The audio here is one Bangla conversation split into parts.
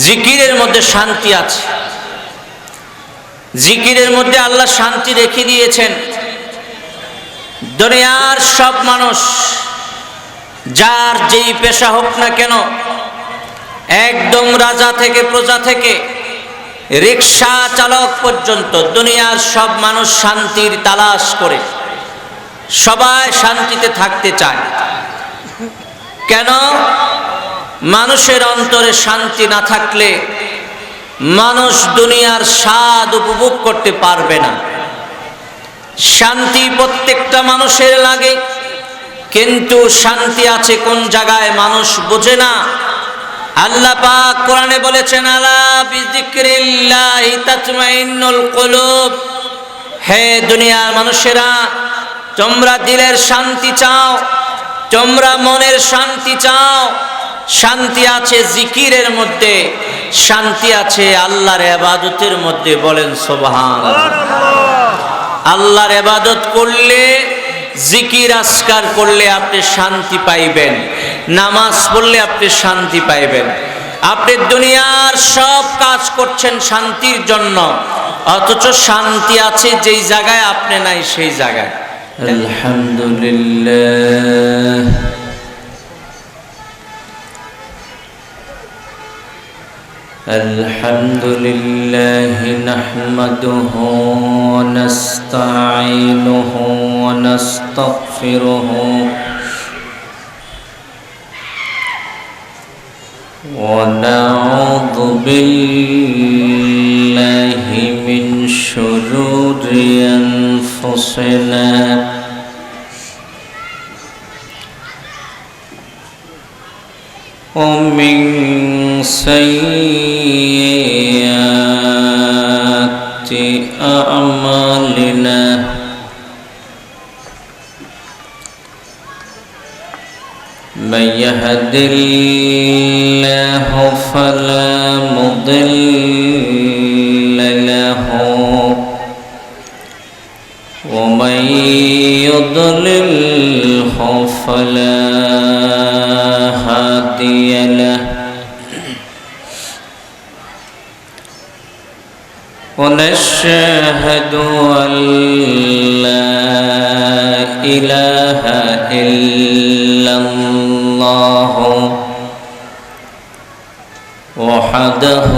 জিকিরের মধ্যে শান্তি আছে। জিকিরের মধ্যে আল্লাহ শান্তি রেখে দিয়েছেন। দুনিয়ার সব মানুষ যার যেই পেশা হোক না কেন, একদম রাজা থেকে প্রজা থেকে রিক্সা চালক পর্যন্ত দুনিয়ার সব মানুষ শান্তির তালাশ করে, সবাই শান্তিতে থাকতে চায়। কেন? মানুষের অন্তরে শান্তি না থাকলে মানুষ দুনিয়ার স্বাদ উপভোগ করতে পারবে না। শান্তি প্রত্যেকটা মানুষের লাগে, কিন্তু শান্তি আছে কোন জায়গায় মানুষ বোঝে না। আল্লাহ পাক কোরআনে বলেছেন, আলা বিযিকরিল্লাহি তাতমাইন্নুল কুলুব। হে দুনিয়ার মানুষেরা, তোমরা দিলের শান্তি চাও, তোমরা মনের শান্তি চাও। শান্তি আছে জিকিরের মধ্যে, শান্তি আছে আল্লাহর ইবাদতের মধ্যে। বলেন সুবহানাল্লাহ। আল্লাহর ইবাদত করলে, জিকির আজকার করলে আপনি শান্তি পাইবেন, নামাজ পড়লে আপনি শান্তি পাইবেন। আপনি দুনিয়ার সব কাজ করছেন শান্তির জন্য, অথচ শান্তি আছে যেই জায়গায় আপনি নাই সেই জায়গায়। আলহামদুলিল্লাহ। الحمد لله نحمده ونستعينه ونستغفره ونعوذ بالله من شرور أنفسنا ومن سيئات أعمالنا من يهد الله فلا مضل له ومن يضلله فلا هادي له ونشهد أن لا إله إلا الله وحده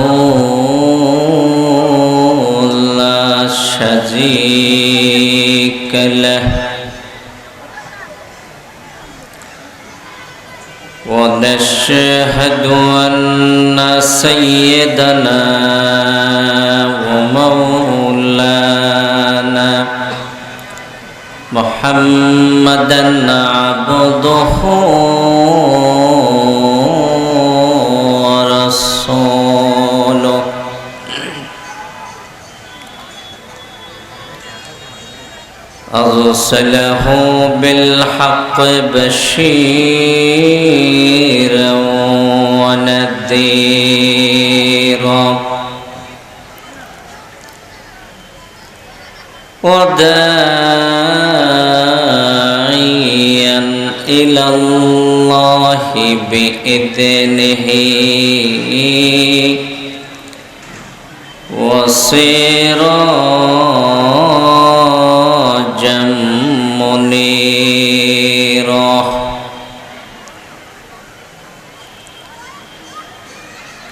لا شريك له ونشهد أن سيدنا ومولانا محمدًا عبده ورسوله أرسله بالحق بشيرا ونذيرا وداعيا إلى الله بإذنه وسراجا منيرا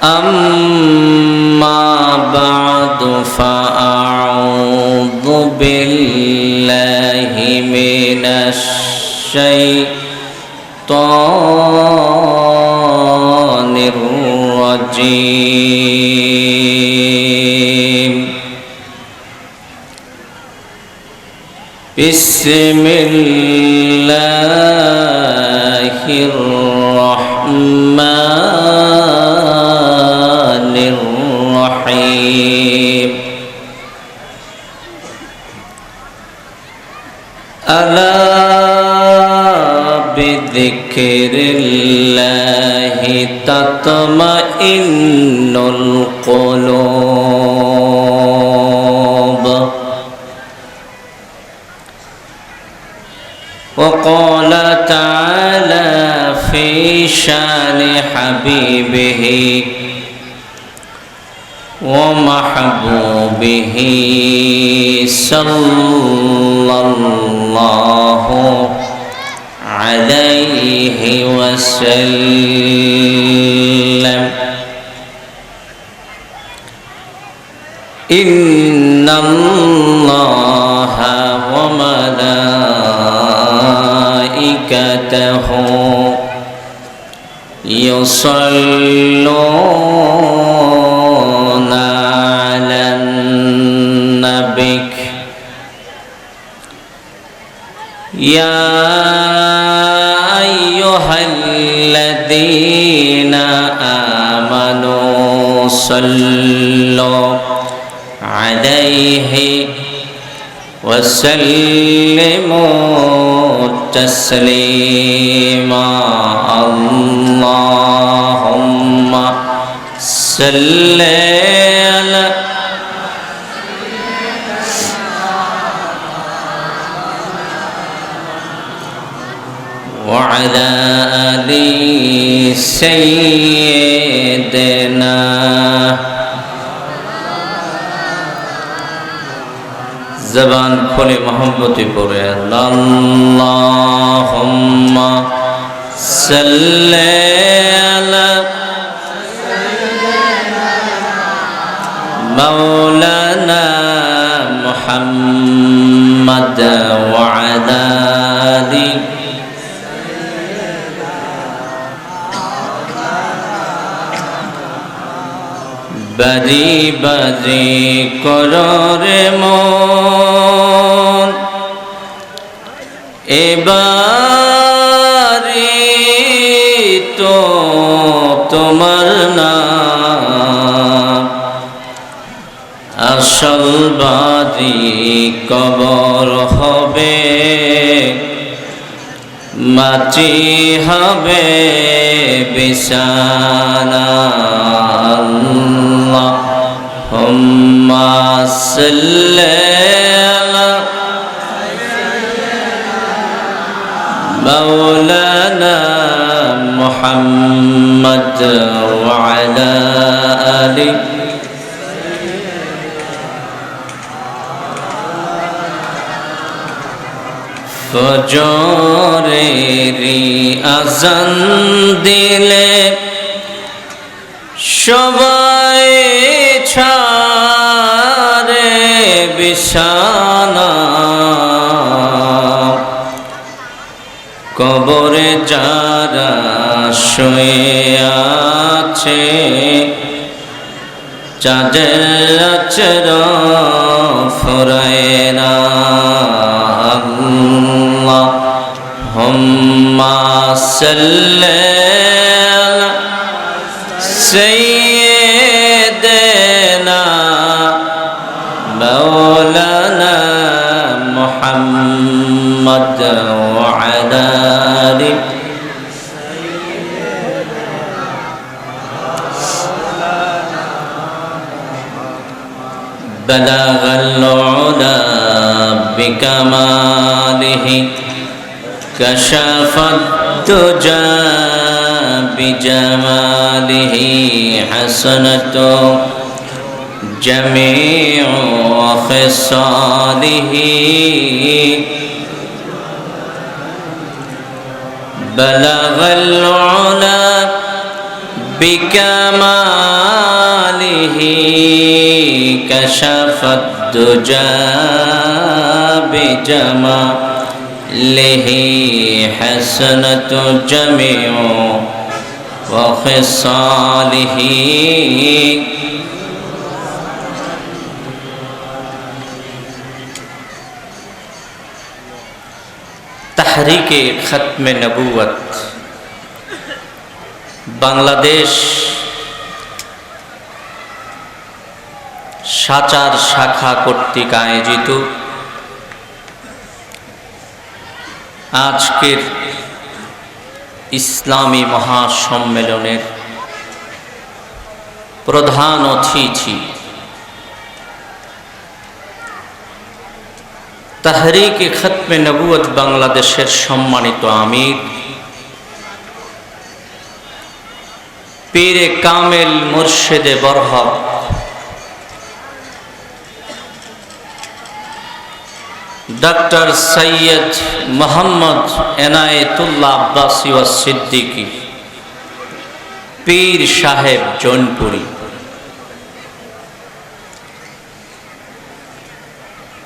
أما بعد فأعوذ بالله من الشيطان الرجيم بسم الله الرحمن الرحيم ألا بذكر الله تطمئن القلوب وقال تعالى في شان حبيبه ومحبوبه صلى الله عليه وسلم إن الله وملائكته يصلون على النبي يا أيها الذين آمنوا صلوا عليه وسلموا تسليما اللهم صل على وعلى آل سيدنا জবান খুলে মোহাম্মতে পড়ে আল্লাহুম্মা সাল্লি আলা মাওলানা মুহাম্মাদ ওয়া আলা আলি বাজি বাজি কররে মন এবারে তো তোমার নাম আসল বাজি কবর হবে মাটি হবে বিছানা আল্লাহুম্মা সাল্লি আলা মাওলানা মুহাম্মদ ওয়া আলা আলি ফজরেরি আযান দিলে সবাই ছাড়ে বিছানা কবরে যারা শুয়ে আছে চাঁদের আচরণ ফুরায় না আল্লাহুম্মা সাল্লি আলা সাইয়্যিদিনা মাওলানা মুহাম্মদ ওয়া আলা আলি بلغ العلا بكماله كشف الدجى بجماله حسنة جميع خصاله بلغ العلا بكماله كشف الدجى بجماله حسنة جميع وخصاله তাহরিকে খতমে নবুয়ত বাংলাদেশ সাচার শাখা কর্তৃক আয়োজিত আজকের ইসলামী মহাসম্মেলনের প্রধান অতিথি তাহরিকে খতমে নবুয়ত বাংলাদেশের সম্মানিত আমির পীরে কামেল মুর্শেদে বরহক ডক্টর সৈয়দ মোহাম্মদ এনায়েতুল্লাহ আব্বাসী ওয়া সিদ্দিকী পীর সাহেব জৌনপুরী।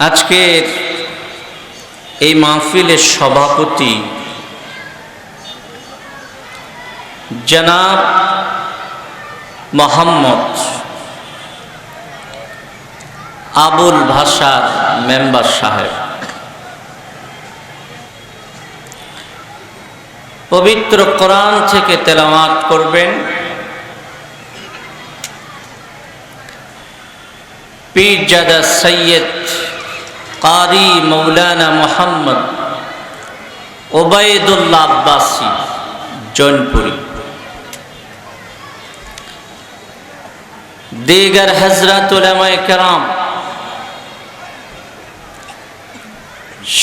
আজকের এই মাহফিলের সভাপতি জনাব মোহাম্মদ আবুল ভাষার মেম্বার সাহেব, পবিত্র কোরআন থেকে তেলাওয়াত করবেন পীরজাদা সৈয়দ কারি মৌলানা মোহাম্মদ ওবায়দুল্লাহ আব্বাসী জৌনপুরী। दीगर हजरत उलमाए केराम,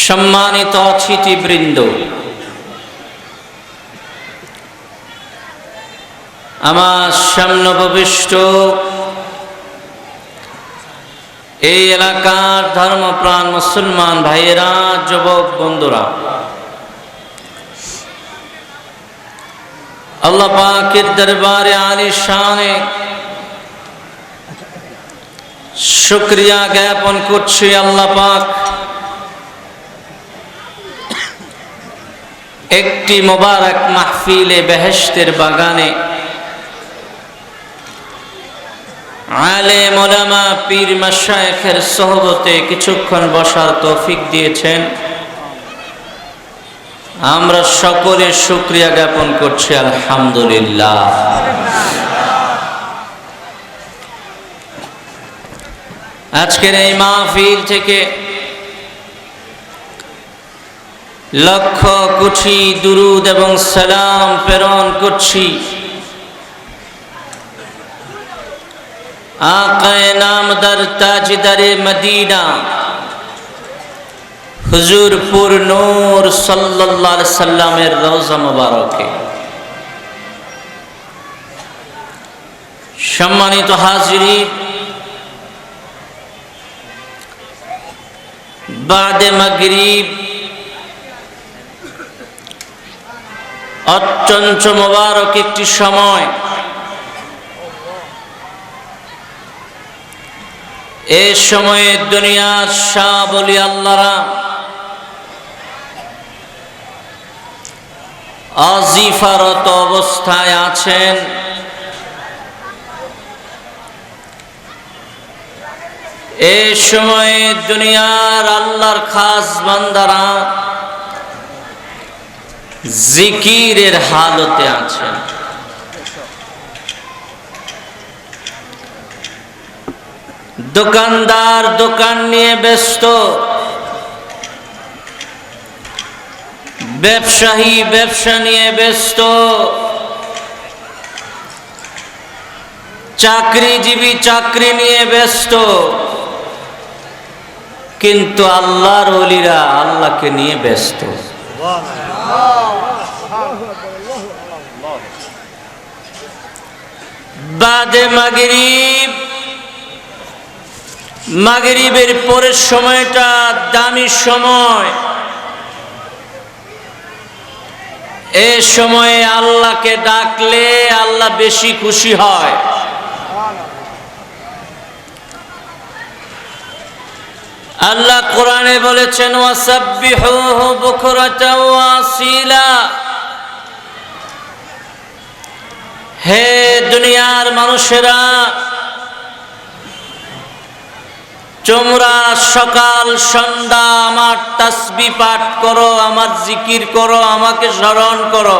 सम्मानित अतिथिबृंद, आमार सामने उपविष्ट এই এলাকার ধর্মপ্রাণ মুসলমান ভাইয়েরা, যুবক বন্ধুরা, আল্লাহ পাকের দরবারে আলিশানে শুকরিয়া জ্ঞাপন করছি। আল্লাহ পাক একটি মোবারক মাহফিলে বেহেশতের বাগানে আলেম ওলামা পীর মাশায়েখের সোহবতে কিছুক্ষণ বসার তৌফিক দিয়েছেন। আমরা সকলে শুকরিয়া জ্ঞাপন করছি আলহামদুলিল্লাহ। আজকের এই মাহফিল থেকে লক্ষ কোটি দুরুদ এবং সালাম প্রেরণ করছি আকায়ে নামদার তাজদারে মদিনা হুজুর পুর নূর সাল্লাল্লাহু আলাইহি সাল্লামের রওজা মুবারকে। সম্মানিত হাজিরিন, বাদে মাগরিব অত্যন্ত মোবারক একটি সময়। এই সময়ে দুনিয়ার সব ওলি আল্লাহরা আজিফারত অবস্থায় আছেন। এই সময়ে দুনিয়ার আল্লাহর খাস বান্দারা জিকিরের হালতে আছেন। দোকানদার দোকান নিয়ে ব্যস্ত, ব্যবসায়ী ব্যবসা নিয়ে ব্যস্ত, চাকরিজীবী চাকরি নিয়ে ব্যস্ত, কিন্তু আল্লাহর ওলিরা আল্লাহকে নিয়ে ব্যস্ত। বাদে মাগরিব, মাগরিবের পরের সময়টা দামি সময়। এ সময়ে আল্লাহকে ডাকলে আল্লাহ বেশি খুশি হয়। আল্লাহ কোরআনে বলেছেন ওয়াসাব্বিহুহু বুকরাতাও ওয়া আসীলা। হে দুনিয়ার মানুষেরা, তোমরা সকাল সন্ধ্যা আমার তাসবিহ পাঠ করো, আমার জিকির করো, আমাকে স্মরণ করো।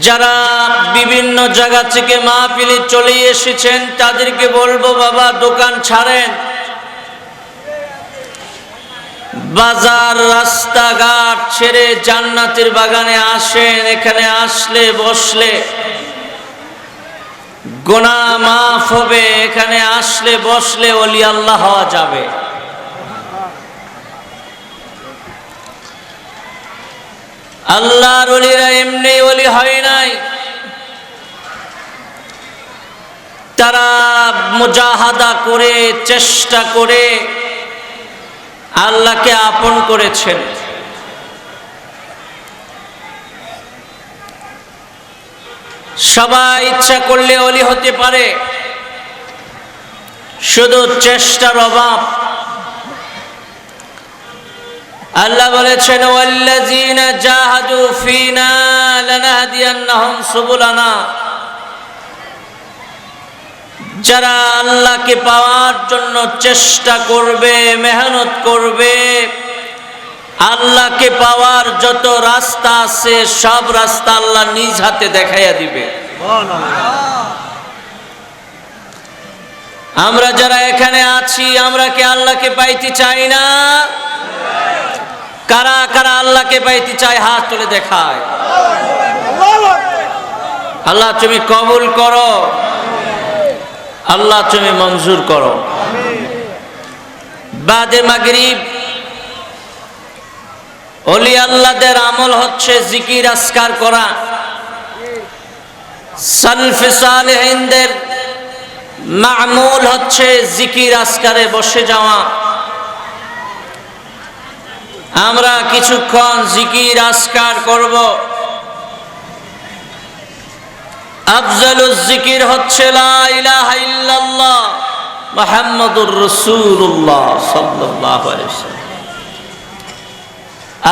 যারা বিভিন্ন জায়গা থেকে মাহফিলে চলে এসেছেন তাদেরকে বলবো, বাবা দোকান ছাড়েন, বাজার রাস্তাঘাট ছেড়ে জান্নাতের বাগানে আসেন। এখানে আসলে বসলে গুনাহ মাফ হবে, এখানে আসলে বসলে ওলি আল্লাহ হওয়া যাবে। আল্লাহর ওলিরা এমনি ওলি হয় নাই, তারা মুজাহাদা করে চেষ্টা করে আল্লাহকে আপন করেছেন। সবাই ইচ্ছা করলে ওলি হতে পারে, শুধু চেষ্টার অভাব। আল্লাহ বলেছেন ওয়াল্লাযীনা জাহাদু ফীনা লানাহদিয়ান্নাহুম সুবুলানা, যারা আল্লাহকে পাওয়ার জন্য চেষ্টা করবে, মেহনত করবে, আল্লাহকে পাওয়ার যত রাস্তা আছে সব রাস্তা আল্লাহ নিজ হাতে দেখাইয়া দিবে। আমরা যারা এখানে আছি, আমরা কি আল্লাহকে পাইতে চাই না? কারা কারা আল্লাহকে পাইতে চায় হাত তুলে দেখায়। আল্লাহ তুমি কবুল করো, আল্লাহ তুমি মঞ্জুর করো। বাদে মাগরিব ওলি আল্লাহদের আমল হচ্ছে জিকির আজকার করা। সালফে সালেহিনদের মামুল হচ্ছে জিকির আজকারে বসে যাওয়া। আমরা কিছুক্ষণ জিকির আজকার করব। আফজালুজ জিকির হচ্ছে লা ইলাহা ইল্লাল্লাহ মুহাম্মাদুর রাসূলুল্লাহ সাল্লাল্লাহু আলাইহি ওয়াসাল্লাম।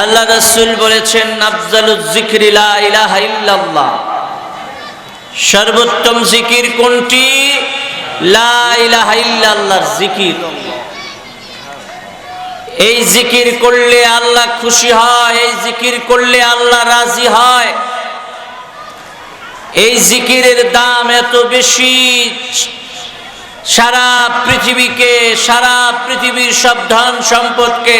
আল্লাহ রাসূল বলেছেন আফজালুজ জিকরি লা ইলাহা ইল্লাল্লাহ। সর্বোত্তম জিকির কোনটি? লা ইলাহা ইল্লাল্লাহর জিকির। এই জিকির করলে আল্লাহ খুশি হয়, এই জিকির করলে আল্লাহ রাজি হয়। এই জিকিরের দাম এত বেশি, সারা পৃথিবীকে, সারা পৃথিবীর সব ধন সম্পদকে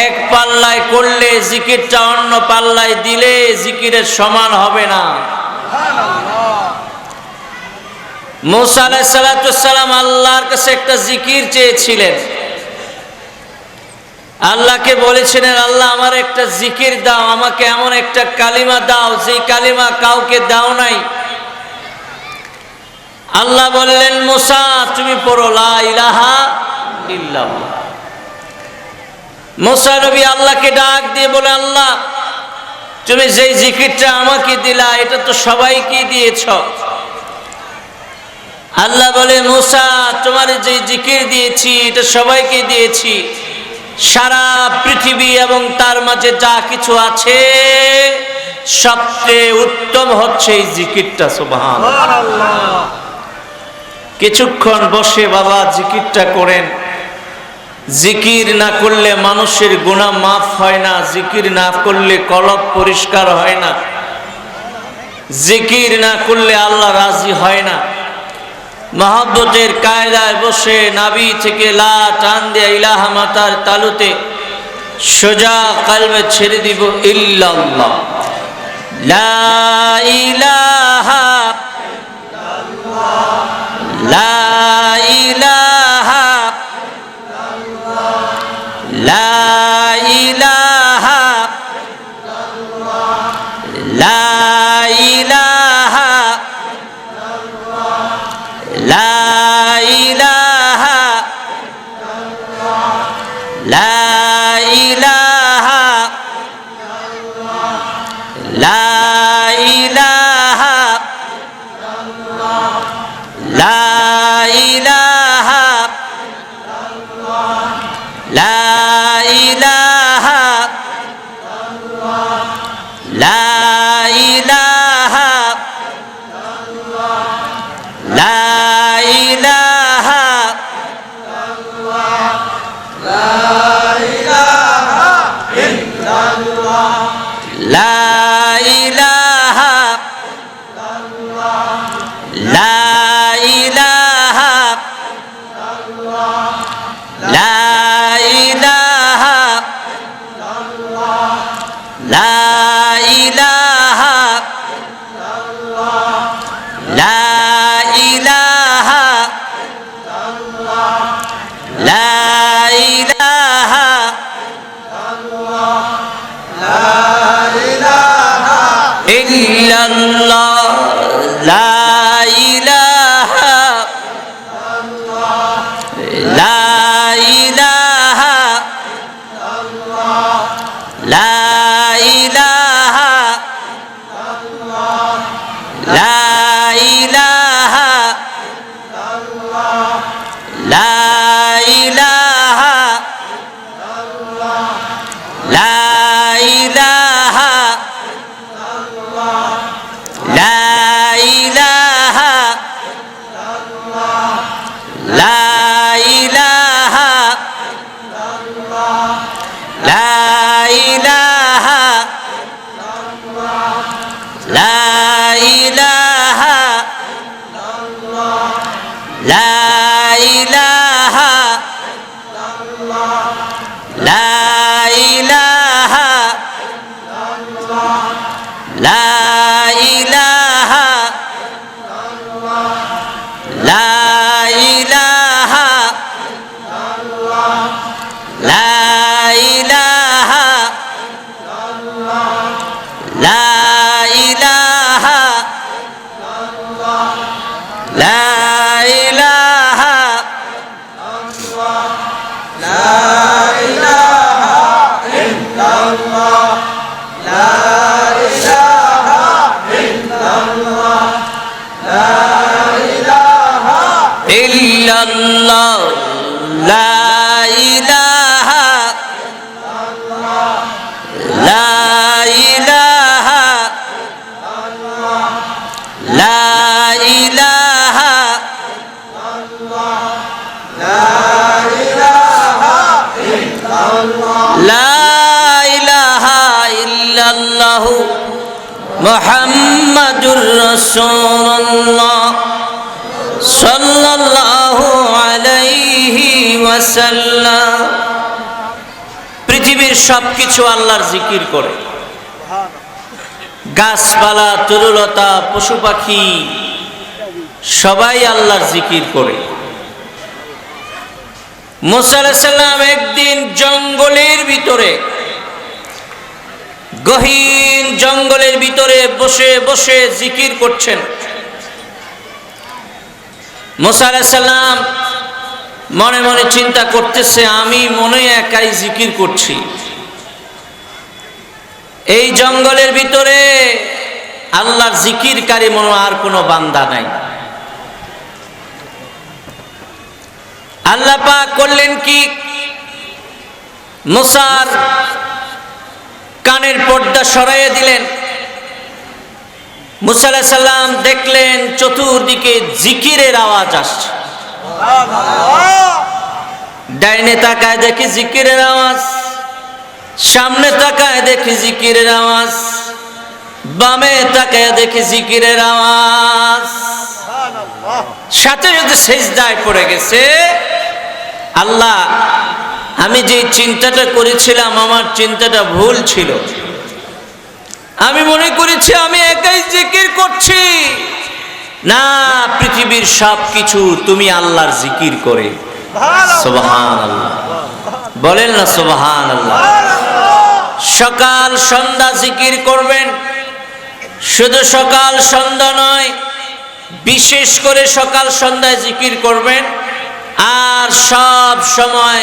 এক পাল্লায় করলে জিকিরটা অন্য পাল্লায় দিলে জিকিরের সমান হবে না। মুসা আলাইহিস সালাতু ওয়াস সালাম আল্লাহর কাছে একটা জিকির চেয়েছিলেন। আল্লাহকে বলেছিলেন আল্লাহ আমার একটা জিকির দাও, আমাকে এমন একটা কালিমা দাও যে কালিমা কাউকে দাও নাই। আল্লাহ বললেন মুসা তুমি পড়ো লা ইলাহা ইল্লাল্লাহ। মুসা নবী আল্লাহকে ডাক দিয়ে বলে আল্লাহ তুমি যেই জিকিরটা আমাকে দিলা এটা তো সবাইকে দিয়েছ। আল্লাহ বলে মুসা তোমার যে জিকির দিয়েছি এটা সবাইকে দিয়েছি, সারা পৃথিবী এবং তার মাঝে যা কিছু আছে সবচেয়ে উত্তম হচ্ছে এই জিকিরটা। সুবহানাল্লাহ। কিছুক্ষণ বসে বাবা জিকিরটা করেন। জিকির না করলে মানুষের গুনাহ মাফ হয় না, জিকির না করলে কলব পরিষ্কার হয় না, জিকির না করলে আল্লাহ রাজি হয় না। মহব্বতের কায়দায় বসে নাভি থেকে লা টান দিয়ে ইলাহা মাতার তালুতে সোজা কলবে ছেড়ে দিব ইল্লাল্লাহ। লা ইলাহা লা ইলাহা লা ইলাহা লা ইলাহা লা ইলাহা লা ইলাহা লা ইলাহা লা ইলাহা লা ইলাহা লা ইলাহা লা ইলাহা লা ইলাহা লা ইলাহা লা ইলাহা লা ইলাহা লা ইলাহা লা ইলাহা লা ইলাহা লা ইলাহা লা ইলাহা লা ইলাহা ইল্লাল্লাহ লা ইলাহা লা ইলাহা লা ইলাহা লা ইলাহা ইল্লাল্লাহু মুহাম্মাদুর রাসূলুল্লাহ সাল্লাল্লাহু আলাইহি ওয়াসাল্লাম। পৃথিবীর সবকিছু আল্লাহর জিকির করে, গাছপালা, তরুলতা, পশু পাখি সবাই আল্লাহর জিকির করে। মুসা আলাইহিস সালাম একদিন জঙ্গলের ভিতরে, গহীন জঙ্গলের ভিতরে বসে বসে জিকির করছেন। মুসা আলাইহিস সালাম মনে মনে চিন্তা করতেছে, আমি মনে একাই জিকির করছি, এই জঙ্গলের ভিতরে আল্লাহর জিকিরকারী মনে আর কোনো বান্দা নাই। আল্লাহ পাক করলেন কি, মুসার কানের পর্দা সরাইয়ে দিলেন। মুসা আলাইহিস সালাম দেখলেন চতুর্দিকে জিকিরের আওয়াজ আসছে। ডাইনে তাকায় দেখি জিকিরের আওয়াজ, সামনে তাকায় দেখি জিকিরের আওয়াজ, বামে তাকায় দেখি জিকিরের আওয়াজ। সাথে সাথে সিজদায় পড়ে গেছে, আল্লাহ আমি যে চিন্তাটা করেছিলাম আমার চিন্তাটা ভুল ছিল, আমি মনে করেছি আমি একাই জিকির করছি, না, পৃথিবীর সবকিছু তুমি আল্লাহর জিকির করে। সুবহানাল্লাহ, বলেন না সুবহানাল্লাহ। সকাল সন্ধ্যা জিকির করবেন, শুধু সকাল সন্ধ্যা নয়, বিশেষ করে সকাল সন্ধ্যায় জিকির করবেন, আর সব সময়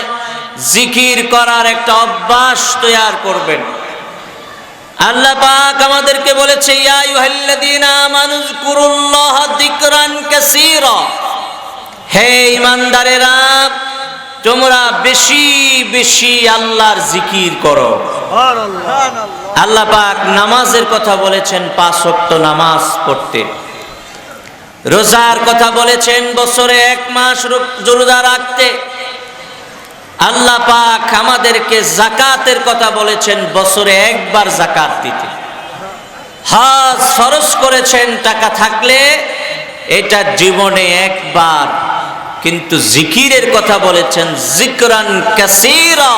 জিকির করার একটা অভ্যাস তৈরি করবেন। আল্লাহ পাক আমাদেরকে বলেছে, ইয়া আইয়ুহাল্লাযীনা আমানু যিকুরুল্লাহা যিকরান কাসীরা, হে ঈমানদারেরা তোমরা বেশি বেশি আল্লাহর জিকির করো। আল্লাহ পাক নামাজের কথা বলেছেন, 5 ওয়াক্ত নামাজ পড়তে। রোজার কথা বলেছেন, বছরে 1 মাস রোজা রাখতে। আল্লাহ পাক আমাদেরকে যাকাতের কথা বলেছেন, বছরে 1 বার যাকাত দিতে। হজ ফরজ করেছেন টাকা থাকলে, এটা জীবনে 1 বার। কিন্তু জিকিরের কথা বলেছেন, যিকরান কাসীরা,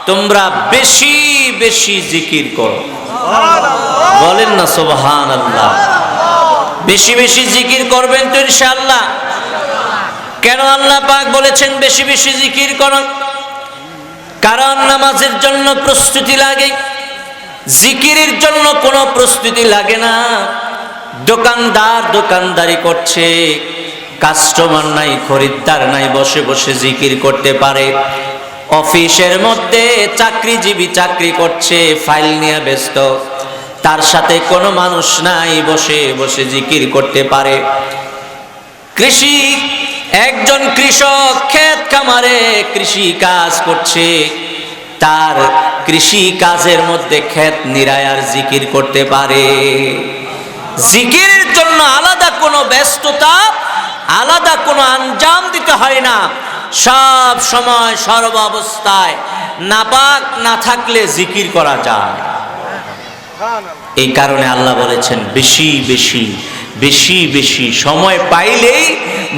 তোমরা বেশি বেশি জিকির করো। বলেন না সুবহানাল্লাহ। বেশি বেশি জিকির করবেন তো ইনশাআল্লাহ। কেন আল্লাহ পাক বলেছেন বেশি বেশি জিকির করো? কারণ নামাজের জন্য প্রস্তুতি লাগে, জিকিরের জন্য কোনো প্রস্তুতি লাগে না। দোকানদার দোকানদারি করছে, কাস্টমার নাই, খরিদ্দার নাই, বসে বসে জিকির করতে পারে। অফিসের মধ্যে চাকরিজীবী চাকরি করছে, ফাইল নিয়ে ব্যস্ত, তার সাথে কোনো মানুষ নাই বসে বসে জিকির করতে পারে। কৃষি, একজন কৃষক ক্ষেত খামারে কৃষি কাজ করছে, তার কৃষি কাজের মধ্যে ক্ষেত নিরায়ার জিকির করতে পারে। জিকিরের জন্য আলাদা কোনো ব্যস্ততা, আলাদা কোনো আঞ্জাম দিতে হয় না। সব সময় সর্ব অবস্থায় নাপাক না থাকলে জিকির করা যায়। এই কারণে আল্লাহ বলেছেন বেশি বেশি বেশি বেশি সময় পাইলেই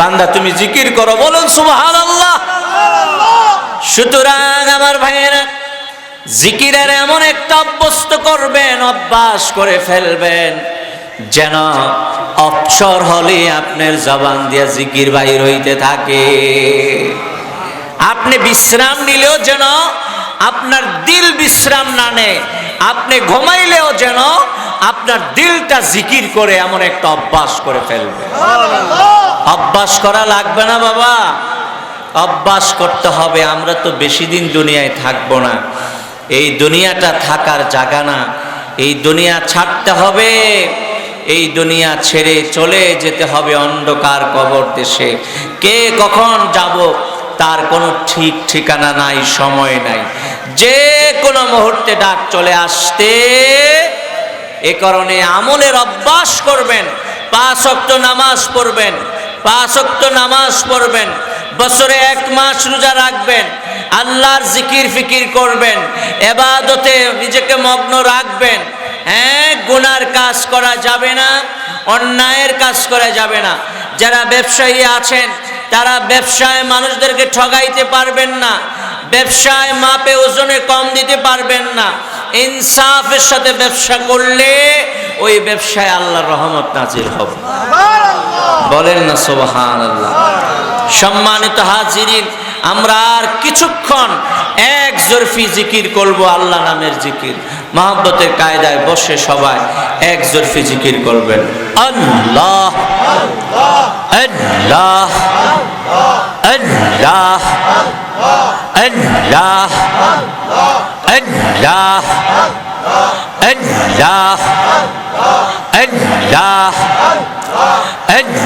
বান্দা তুমি জিকির করো, বলুন সুবহানাল্লাহ। সুতরাং আমার ভাইয়েরা, জিকিরের এমন একটা অভ্যস্ত করবেন, অভ্যাস করে ফেলবেন, যেন অবসর হলে আপনার জবান দিয়া জিকির বাহির হইতে থাকে। আপনি বিশ্রাম নিলেও যেন আপনার দিল বিশ্রাম না নেয়, আপনি ঘুমাইলেও যেন আপনার দিলটা জিকির করে, এমন একটা অভ্যাস করে ফেলবে। অভ্যাস করা লাগবে না বাবা, অভ্যাস করতে হবে। আমরা তো বেশি দিন দুনিয়ায় থাকবো না, এই দুনিয়াটা থাকার জায়গা না, এই দুনিয়া ছাড়তে হবে। এই দুনিয়া ছেড়ে চলে যেতে হবে অন্ধকার কবর দেশে। কে কখন যাব তার কোনো ঠিক ঠিকানা নাই, সময় নাই, যে কোনো মুহূর্তে ডাক চলে আসতে। এ কারণে আমলের অভ্যাস করবেন, 5 ওয়াক্ত নামাজ পড়বেন, 5 ওয়াক্ত নামাজ পড়বেন, বছরে 1 মাস রোজা রাখবেন, আল্লাহর জিকির ফিকির করবেন, ইবাদতে নিজেকে মগ্ন রাখবেন। হ্যাঁ, গুনার কাজ করা যাবে না, অন্যায়ের কাজ করা যাবে না। যারা ব্যবসায়ী আছেন তারা ব্যবসায় মানুষদেরকে ঠগাইতে পারবেন না, ব্যবসায় মাপে ওজনে কম দিতে পারবেন না। ইনসাফের সাথে ব্যবসা করলে ওই ব্যবসায় আল্লাহর রহমত নাজিল হবে। বলেন না সুবহানাল্লাহ। সম্মানিত হাজিরিন, আমরা আর কিছুক্ষণ এক জরফি জিকির করব, আল্লাহ নামের জিকির। মহব্বতের কায়দায় বসে সবাই এক জরফি জিকির করবেন। আল্লাহ আল্লাহ আল্লাহ আল্লাহ আল্লাহ আল্লাহ আল্লাহ আল্লাহ আল্লাহ আল্লাহ আল্লাহ আল্লাহ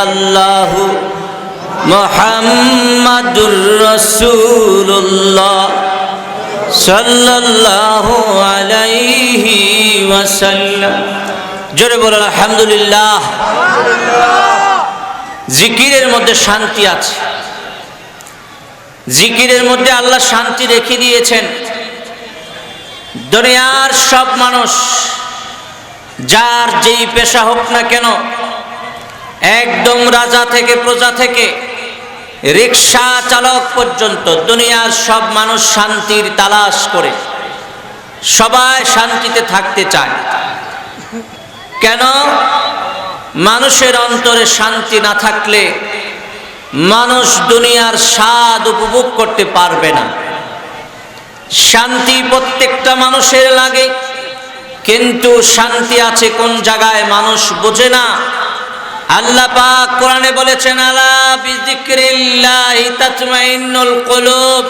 আল্লাহ মুহাম্মাদুর রাসূলুল্লাহ সাল্লাল্লাহু আলাইহি ওয়াসাল্লাম। জোরে বলুন আলহামদুলিল্লাহ। জিকিরের মধ্যে শান্তি আছে, জিকিরের মধ্যে আল্লাহ শান্তি রেখে দিয়েছেন। দুনিয়ার সব মানুষ যার যেই পেশা হোক না কেন, একদম রাজা থেকে প্রজা থেকে রিক্সা চালক পর্যন্ত দুনিয়ার সব মানুষ শান্তির তালাশ করে, সবাই শান্তিতে থাকতে চায়। কেন? মানুষের অন্তরে শান্তি না থাকলে মানুষ দুনিয়ার স্বাদ উপভোগ করতে পারবে না। শান্তি প্রত্যেকটা মানুষের লাগে, কিন্তু শান্তি আছে কোন জায়গায় মানুষ বোঝে না। আল্লাহ পাক কোরআনে বলেছেন, আলা বিযিকরিল্লাহি তাতমাইন্নুল কুলুব।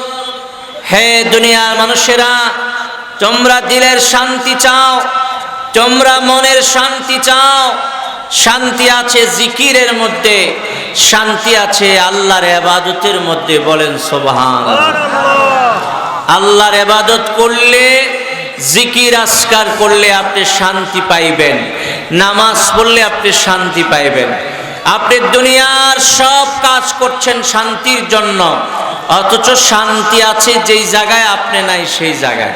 হে দুনিয়ার মানুষেরা, তোমরা দিলের শান্তি চাও, তোমরা মনের শান্তি চাও। শান্তি আছে জিকিরের মধ্যে, শান্তি আছে আল্লাহর ইবাদতের মধ্যে। বলেন সুবহানাল্লাহ। আল্লাহর ইবাদত করলে, জিকির আজকার করলে আপনি শান্তি পাইবেন, নামাজ পড়লে আপনি শান্তি পাইবেন। আপনি দুনিয়ার সব কাজ করছেন শান্তির জন্য, অথচ শান্তি আছে যেই জায়গায় আপনি নাই সেই জায়গায়।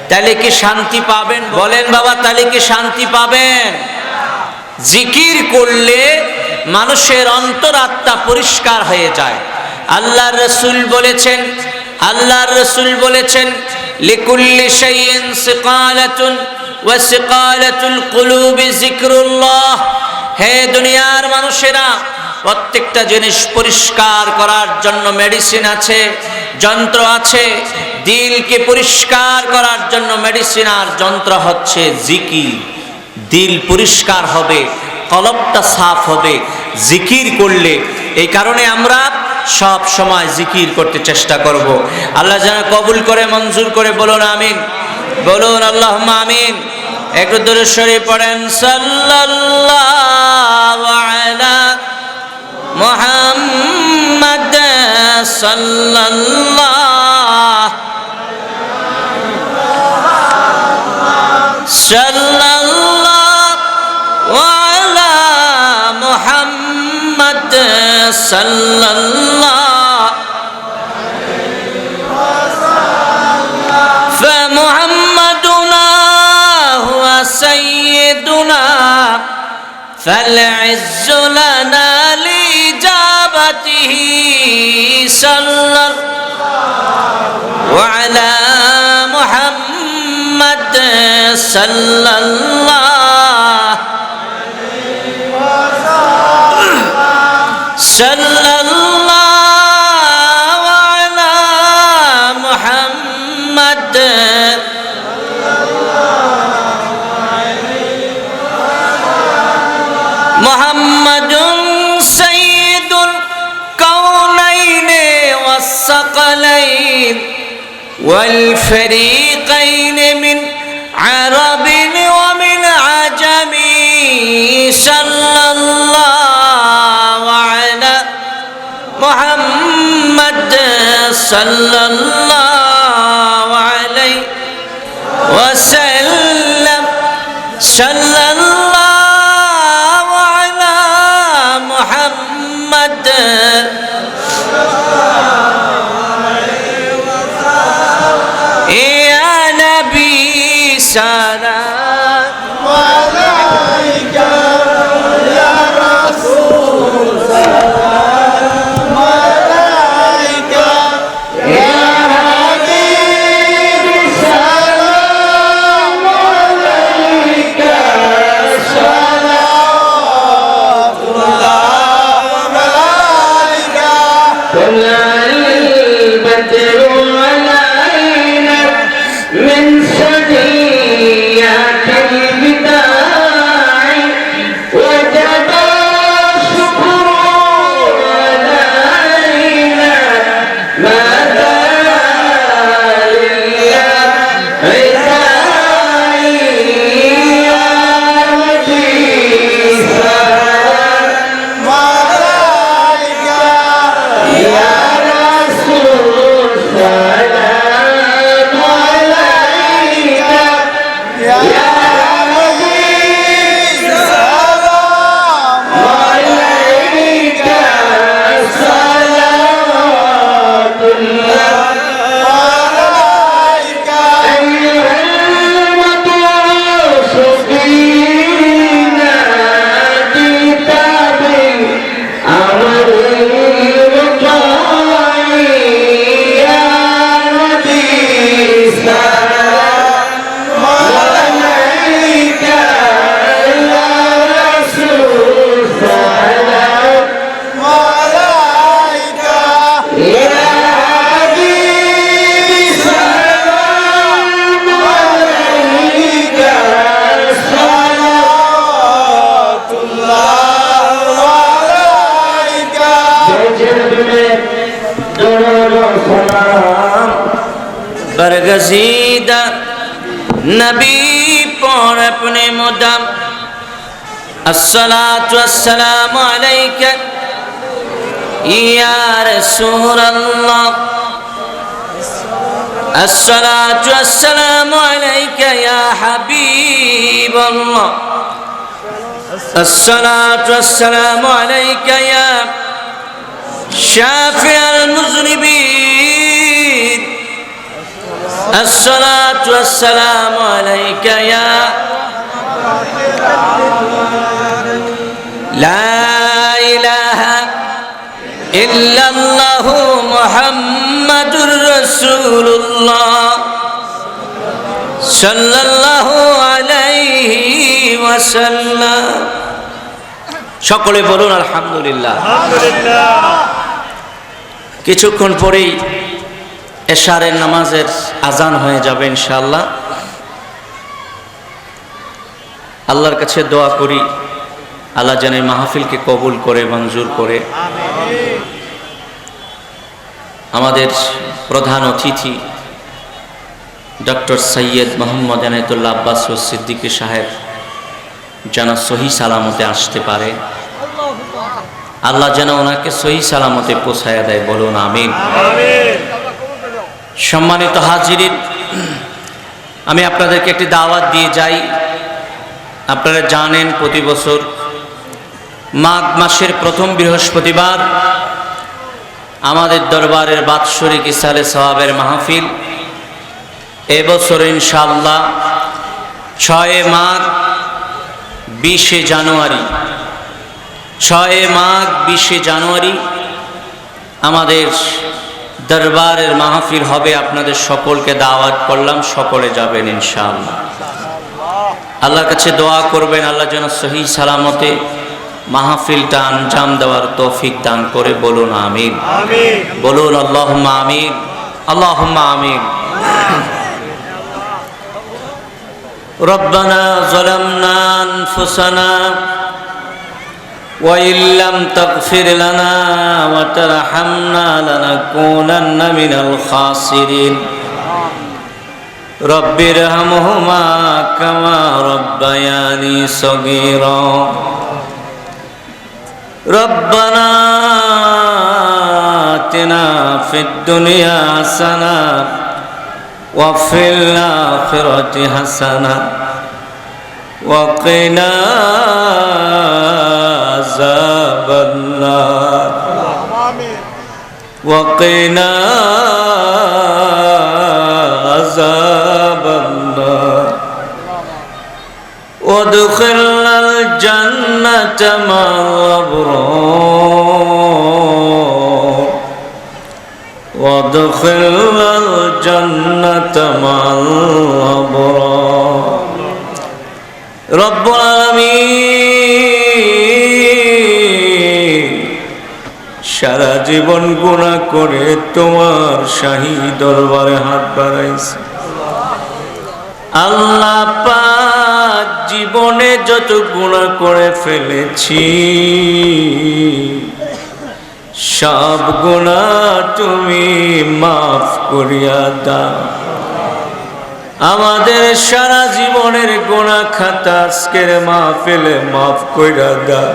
তাহলে কি শান্তি পাবেন? বলেন বাবা, তাহলে কি শান্তি পাবেন? জিকির করলে মানুষের অন্তরাত্মা পরিষ্কার হয়ে যায়। আল্লাহর রাসূল বলেছেন, আল্লাহর রাসূল বলেছেন, লিকুল্লি শাইইন সিকালাতুন ওয়া সিকালাতুল কুলুবি যিকরুল্লাহ। হে দুনিয়ার মানুষেরা, প্রত্যেকটা জিনিস পরিষ্কার করার জন্য মেডিসিন আছে, যন্ত্র আছে। দিলকে পরিষ্কার করার জন্য মেডিসিন আর যন্ত্র হচ্ছে জিকির। দিল পরিষ্কার হবে, কলবটা সাফ হবে জিকির করলে। এই কারণে আমরা সব সময় জিকির করতে চেষ্টা করব। আল্লাহ যেন কবুল করে, মঞ্জুর করে। বলুন আমিন, বলুন আল্লাহুম্মা আমিন। একটু দরুদ শরীফ পড়েন। সাল্লাল্লাহু আলা মুহাম্মাদ সাল্লাল্লাহু আলা মুহাম্মাদ সাল্লাল্লাহু فمحمدنا هو سيدنا فالعز لنا لإجابته صلى الله على محمد صلى الله صلى الله على محمد محمد سيد الكونين والثقلين والفريقين من عرب ومن عجم صلى الله على محمد صلى الله عليه وسلم صلى الله على محمد يا نبي سلام عليك يا رسول तज़ीद नबी पर अपने मुदम अस्सलातु वस्सलामु अलैका या रसूल अल्लाह अस्सलातु वस्सलामु अलैका या हबीब अल्लाह अस्सलातु वस्सलामु अलैका या शाफिअल मुज़निबीन अस्सलातु वस्सलामु अलैका या ला इलाहा इल्लल्लाहु मुहम्मदुर रसूलुल्लाह সাল্লাল্লাহু আলাইহি ওয়াসাল্লাম। সকলে বলুন আলহামদুলিল্লাহ। আলহামদুলিল্লাহ। কিছুক্ষণ পরেই এশারের নামাজের আজান হয়ে যাবে ইনশাআল্লাহ। আল্লাহর কাছে দোয়া করি আল্লাহ যেন মাহফিলকে কবুল করে মঞ্জুর করে। আমিন। আমাদের প্রধান অতিথি ডক্টর সৈয়দ মোহাম্মদ এনায়েতুল্লাহ আব্বাস সিদ্দিকী সাহেব যেন সহি সালামতে আসতে পারে, আল্লাহ যেন ওনাকে সহি সালামতে পৌঁছায়া দেয়, বলুন আমিন। সম্মানিত হাজিরিন, আমি আপনাদেরকে একটি দাওয়াত দিয়ে যাই। আপনারা জানেন প্রতি বছর মাঘ মাসের প্রথম বৃহস্পতিবার আমাদের দরবারের বাৎসরিক ইসালে সওয়াবের মাহফিল। এবছর ইনশাআল্লাহ 6 মাঘ 20 জানুয়ারি 6 মাঘ 20 জানুয়ারি আমাদের দরবারের মাহফিল হবে। আপনাদের সকলকে দাওয়াত করলাম, সকলে যাবেন ইনশাআল্লাহ। আল্লাহর কাছে দোয়া করবেন আল্লাহ যেন সহি সালামতে মাহফিলটা আঞ্জাম দেওয়ার তৌফিক দান করে, বলুন আমিন। বলুন আল্লাহুম্মা আমিন, আল্লাহুম্মা আমিন। ربنا ظلمنا أنفسنا وإن لم تغفر لنا وترحمنا لنكونن من الخاسرين رب ارحمهما كما ربياني صغيرا ربنا آتنا في الدنيا حسنة وفي الآخرة حسنة وقنا عذاب النار وقنا عذاب النار وادخلنا الجنة مع الأبرار وادخلنا الجنة مع الأبرار رب العالمين সারা জীবন গুনাহ করে তোমার শাহী দরবারে হাত বাড়াইছি আল্লাহ পাক, জীবনে যত গুনাহ করে ফেলেছি সব গুনাহ তুমি মাফ করিয়া দাও। আমাদের সারা জীবনের গুনাহ খাতা আজকের মাহফিলে মাফ কইরা দাও।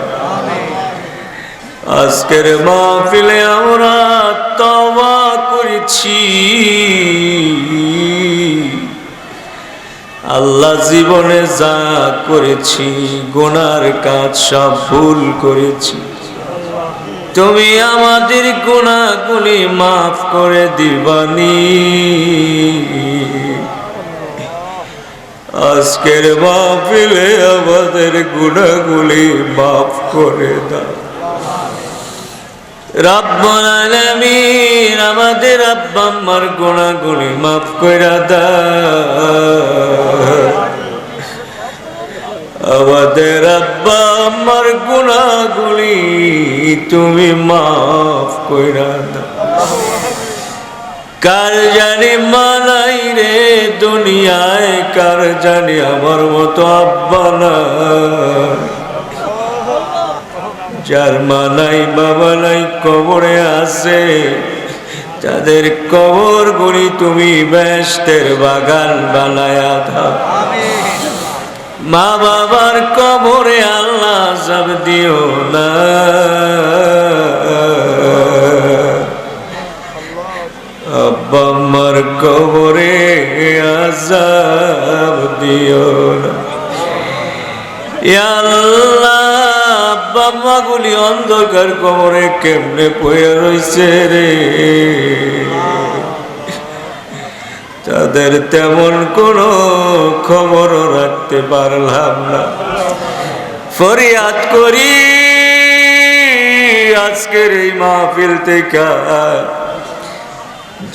আজকের মাহফিলে আমরা তওবা করেছি আল্লাহ, জীবনে যা করেছি গুনার কাজ সব ভুল করেছি, তুমি আমাদের গুনাহগুলি মাফ করে দিবানি। আজকের মাহফিলে আমাদের গুনাহগুলি মাফ করে দাও রব্বুল আলামিন। আমাদের আব্বা আম্মার গুনাহগুলি মাফ করে দাও। আমাদের আব্বা আম্মার গুনাহগুলি তুমি মাফ কইরা দাও। কার জানি মানাই রে দুনিয়ায়, কার জানি আমার মতো আব্বা নাই, যার মা নাই বাবা নাই কবরে আছে, তাদের কবর গুলি তুমি বেহেশতের বাগান বানায়া দাও। মা বাবার কবরে আল্লাহ আযাব দিও না, আব্বা আম্মার কবরে আযাব দিও না। ইয়া আল্লাহ, আব্বা আম্মা গুলি অন্ধকার কবরে কেমনে পড়ে রইছে রে, তাদের তেমন কোনো খবরও রাখতে পারলাম না। ফরিয়াদ করি আজকের এই মাহফিল থেকে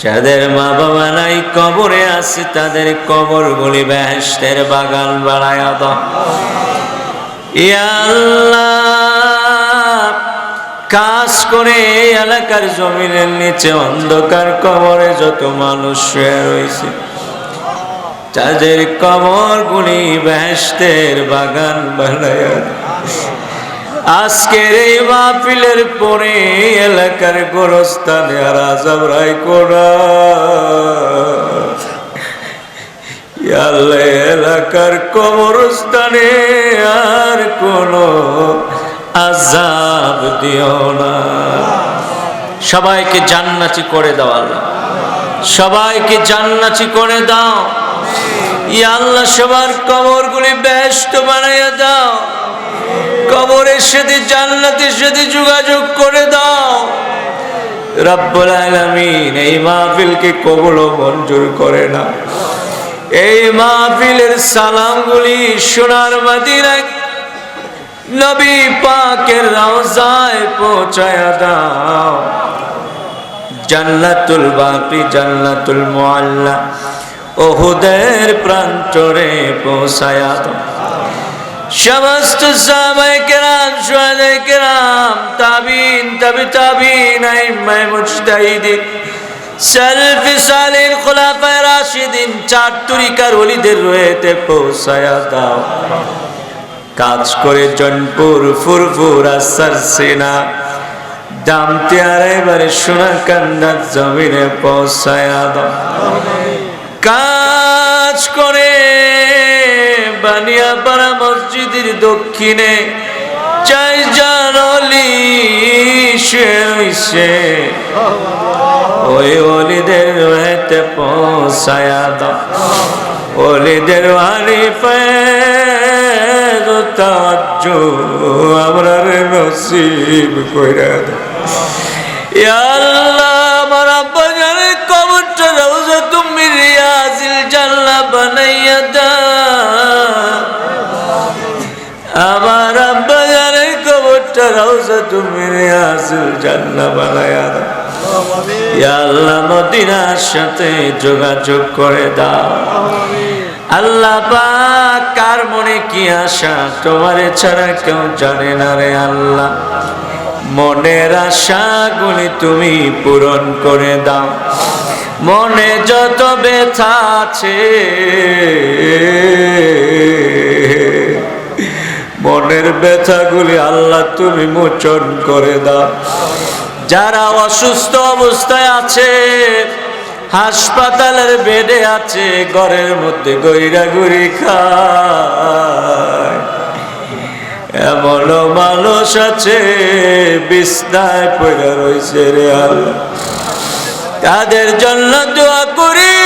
যাদের মা বাবা নাই কবরে আছে তাদের কবরগুলি বেহেশতের বাগান বানায়া দাও। ইয়া আল্লাহ, কাজ করে এলাকার জমিনের নিচে অন্ধকার কবরে যত মানুষ শুয়ে রয়েছে তাদের কবরগুলি বেহেশতের বাগান বানায়া দাও। আজকের এই মাহফিলের পরে এলাকার গোরস্থানে আর আযাব রাইখো না। ইয়া আল্লাহ, এলাকার কবরস্থানে আর কোনো আযাব দিও না। সবাইকে জান্নাতি করে দাও আল্লাহ, সবাইকে জান্নাতি করে দাও। ইয়া আল্লাহ, সবার কবরগুলি বেহেশত বানাইয়া দাও, কবরের সাথে জান্নাতের সাথে যোগাযোগ করে দাও। রব্বুল আলামিন, এই মাহফিলকে কবুল ও মঞ্জুর করে না। এই মাহফিলের সালামগুলি সোনার মদিনায় নবী পাকের রওজায় পৌঁছায়া দাও। জান্নাতুল বাকি, জান্নাতুল মুআল্লা উহুদের প্রান্তরে পৌঁছায়া দাও। সমস্ত সাহাবায়ে কেরাম, শুহাদায়ে কেরাম, তাবিঈন, তাবিঈ তাবিঈন, আইম্মায়ে মুজতাহিদিন, সালফে সালেহিন, খুলাফায়ে রাশিদিন, চার তরিকার ওলিদের রয়েতে পৌঁছায়া দাও। কাজ করে জনপুর, ফুরফুরা, সারসিনা, দামতিয়ার এবারে সোনাকান্দার জমিনে পৌঁছায়া দাও। কাজ করে বানিয়াপাড়া মসজিদের দক্ষিণে চাই জানলি সে ওই ওলিদের রয়েতে পৌঁছায়া দাও। ওলিদের ওয়ালি ফয়েজ তাওয়াজ্জু আমরা নসিব কইরা দাও। ইয়া আল্লাহ, আমার আব্বা জানের কবরটা রাউযাতুম মিন রিয়াজিল জান্নাহ বানাইয়া দাও। আমার আব্বা জানের কবরটা রাউযাতুম মিন রিয়াজিল জান্নাহ বানাইয়া দাও। ইয়া আল্লাহ, মদিনার সাথে যোগাযোগ করে দাও। আল্লাহ পাক, কার মনে কি আশা তোমারে ছাড়া কেউ জানে না রে আল্লাহ। মনের আশাগুলি তুমি পূরণ করে দাও। মনে যত ব্যথা আছে মনের ব্যথাগুলি আল্লাহ তুমি মোচন করে দাও। যারা অসুস্থ অবস্থায় আছে, হাসপাতালের বেডে আছে, ঘরের মধ্যে গৈরাগুড়ি খায়, এমন মানুষ আছে বিছনায় পড়ে রয়েছে রে আল্লাহ, তাদের জন্য দোয়া করি,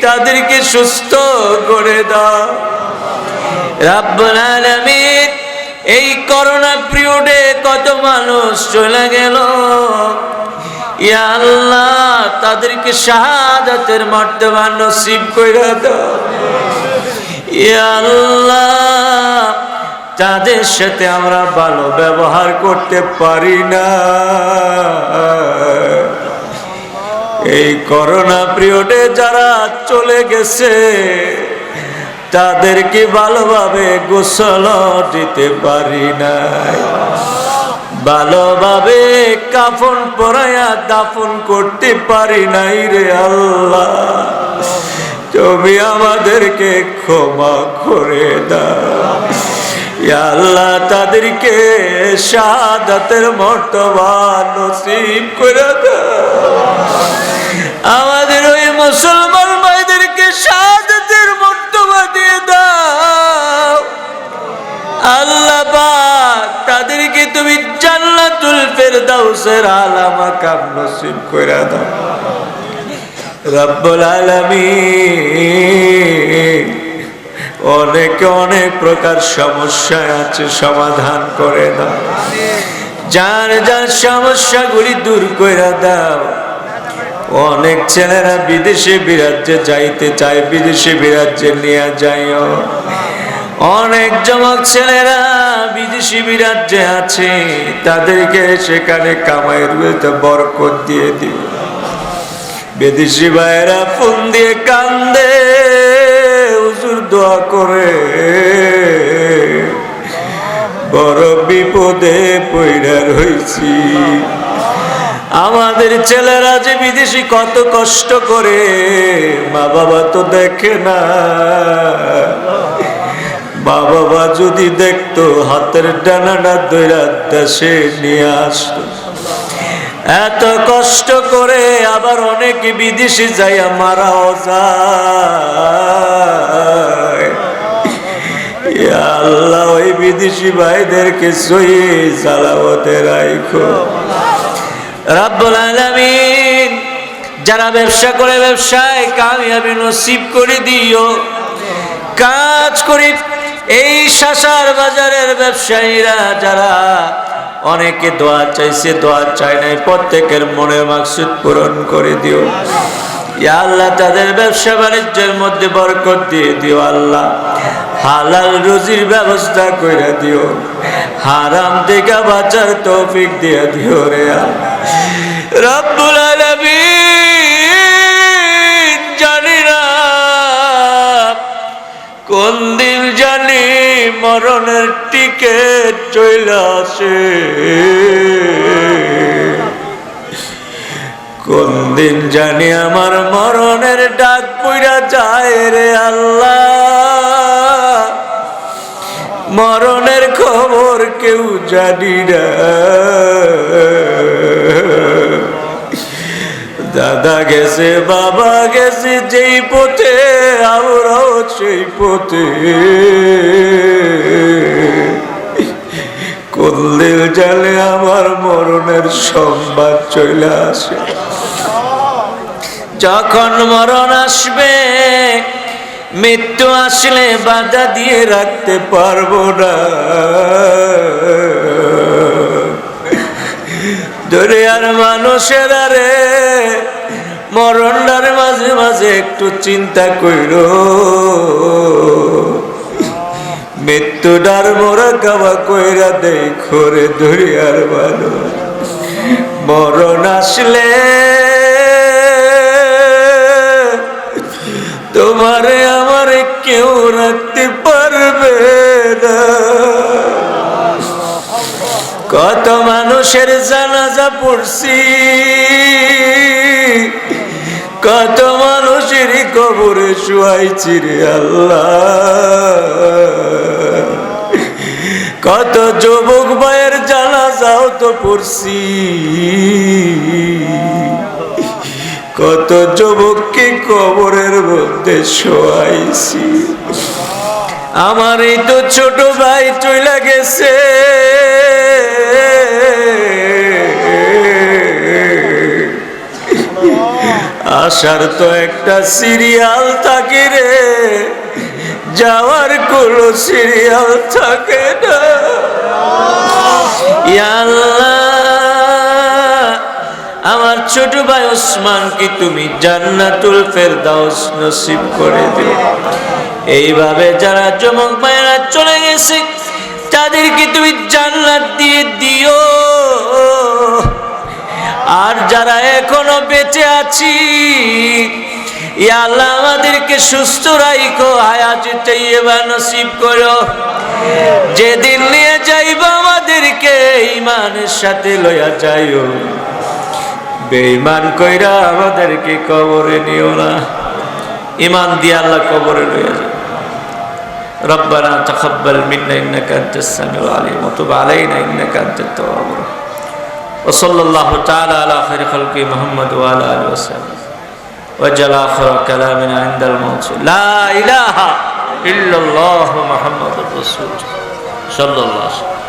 তাদেরকে সুস্থ করে দাও রব্বুল আলামিন। এই করোনা পিরিয়ডে কত মানুষ চলে গেল, ইয়া আল্লাহ তাদেরকে শাহাদাতের মর্তবা নসিব কইরা দাও। ইয়া আল্লাহ তাদের সাথে আমরা ভালো ব্যবহার করতে পারি না, এই করোনা পিরিয়ডে যারা চলে গেছে তাদেরকে ভালোভাবে গোসল দিতে পারি নাই, ভালোভাবে কাফন পরায়া দাফন করতে পারি নাই রে আল্লাহ, তুমি আমাদেরকে ক্ষমা করে দাও। ইয়া আল্লাহ তাদেরকে শাহাদাতের মর্তবা নসিব করে দাও। আমাদের ওই মুসলমান ভাইদেরকে শাহাদাতের মর্তবা দিয়ে দাও আল্লাহ পাক। তাদেরকে তুমি জান্নাতুল ফেরদাউসের আলা মাকাম নসিব করে দাও রব্বুল আলামিন। অনেকে অনেক প্রকার সমস্যায় আছে, সমাধান করে দাও। যার যার সমস্যাগুলি দূর করে দাও। অনেক ছেলেরা বিদেশে বিরাজ্যে যাইতে চায়, বিদেশে বিরাজ্যে নিয়ে যাইও। অনেক যুবক ছেলেরা বিদেশি বিরাজ্যে আছে, তাদেরকে সেখানে কামাইয়ের বরকত দিয়ে দিও। বিদেশি ভাইয়েরা ফোন দিয়ে কান্দে, হুজুর দোয়া করে, বড় বিপদে পইড়া রইছি। আমাদের ছেলেরা যে বিদেশি কত কষ্ট করে, মা বাবা তো দেখে না। মা বাবা যদি দেখতো, হাতের ডানাটা দইরা দেশে নিয়ে আসতো। এত কষ্ট করে আবার অনেকে বিদেশে যাইয়া মারাও যায়। ইয়া আল্লাহ ওই বিদেশি ভাইদেরকে সহি সালামতে রাখো রব্বুল আলামিন। যারা ব্যবসা করে ব্যবসায় কামিয়াবি নসিব করে দিও। কাজ করি এই শাসার বাজারের ব্যবসায়ীরা যারা অনেকে দোয়া চাইছে, দোয়া চায় নাই, প্রত্যেকের মনের মাকসুদ পূরণ করে দিও। ইয়া আল্লাহ তাদের ব্যবসা বাণিজ্যের মধ্যে বরকত দিয়ে দিও আল্লাহ। হালাল রুজির ব্যবস্থা করে দিও। হারাম থেকে বাঁচার তৌফিক দিয়ে দিও রে রব্বুল আলামিন। জানি না কোন দিন জানি মরণের টিকেট চলে আসে, কোন দিন জানি আমার মরণের ডাক পইড়া যায় রে আল্লাহ। মরণের খবর কেউ জানি না। দাদা গেছে, বাবা গেছে, যেই পথে আমরাও সেই পথে। কোন দিন জানে আমার মরণের সংবাদ চলে আসে। যখন মরণ আসবে, মৃত্যু আসলে বাধা দিয়ে রাখতে পারবো না। দুনিয়ার মানুষেরা রে, মরণটার মাঝে মাঝে একটু চিন্তা কইরো। মৃত্যুটার মোরাকাবা কইরা দেখো রে দুনিয়ার মানুষ। মরণ আসলে তোমারে আমারে কেউ রাখতে পারবে না। কত মানুষের জানাজা পড়ছি, কত মানুষের কবরে শুয়াইছি রে আল্লাহ। কত যুবক ভাইয়ের জানাজাও তো পড়ছি, কত যুবককে কবরের মধ্যে শোয়াইছি। আমার এই তো ছোট ভাই চলে গেছে, আসার তো একটা সিরিয়াল থাকে রে, যাওয়ার কোনো সিরিয়াল থাকে না। ইয়া আল্লাহ, আমার ছোট ভাই ওসমান কি তুমি জান্নাতুল ফেরদাউস নসিব করে দিও। এইভাবে যারা যুবক ভাইরা চলে গেছে, তাদেরকে তুমি জান্নাত দিয়ে দিও। আর যারা এখনো বেঁচে আছি, ইয়া আল্লাহ আমাদেরকে সুস্থ রাখো, হায়াতে তাইয়্যিবা নসিব করো। যেদিন নিয়ে যাইবা আমাদেরকে ঈমানের সাথে লইয়া যাইও। বেঈমান কইরা আমাদেরকে কবরে নিও না। ঈমান দিয়ে আল্লাহ কবরে লইয়া যাও। ربنا تقبل منا إنك أنت السميع العليم وتب علينا إنك أنت التواب الرحيم وصلى الله تعالى على خير خلقه محمد وعلى آله وسلم وجل آخر كلامنا عند الموت لا إله إلا الله محمد رسول الله صلى الله عليه وسلم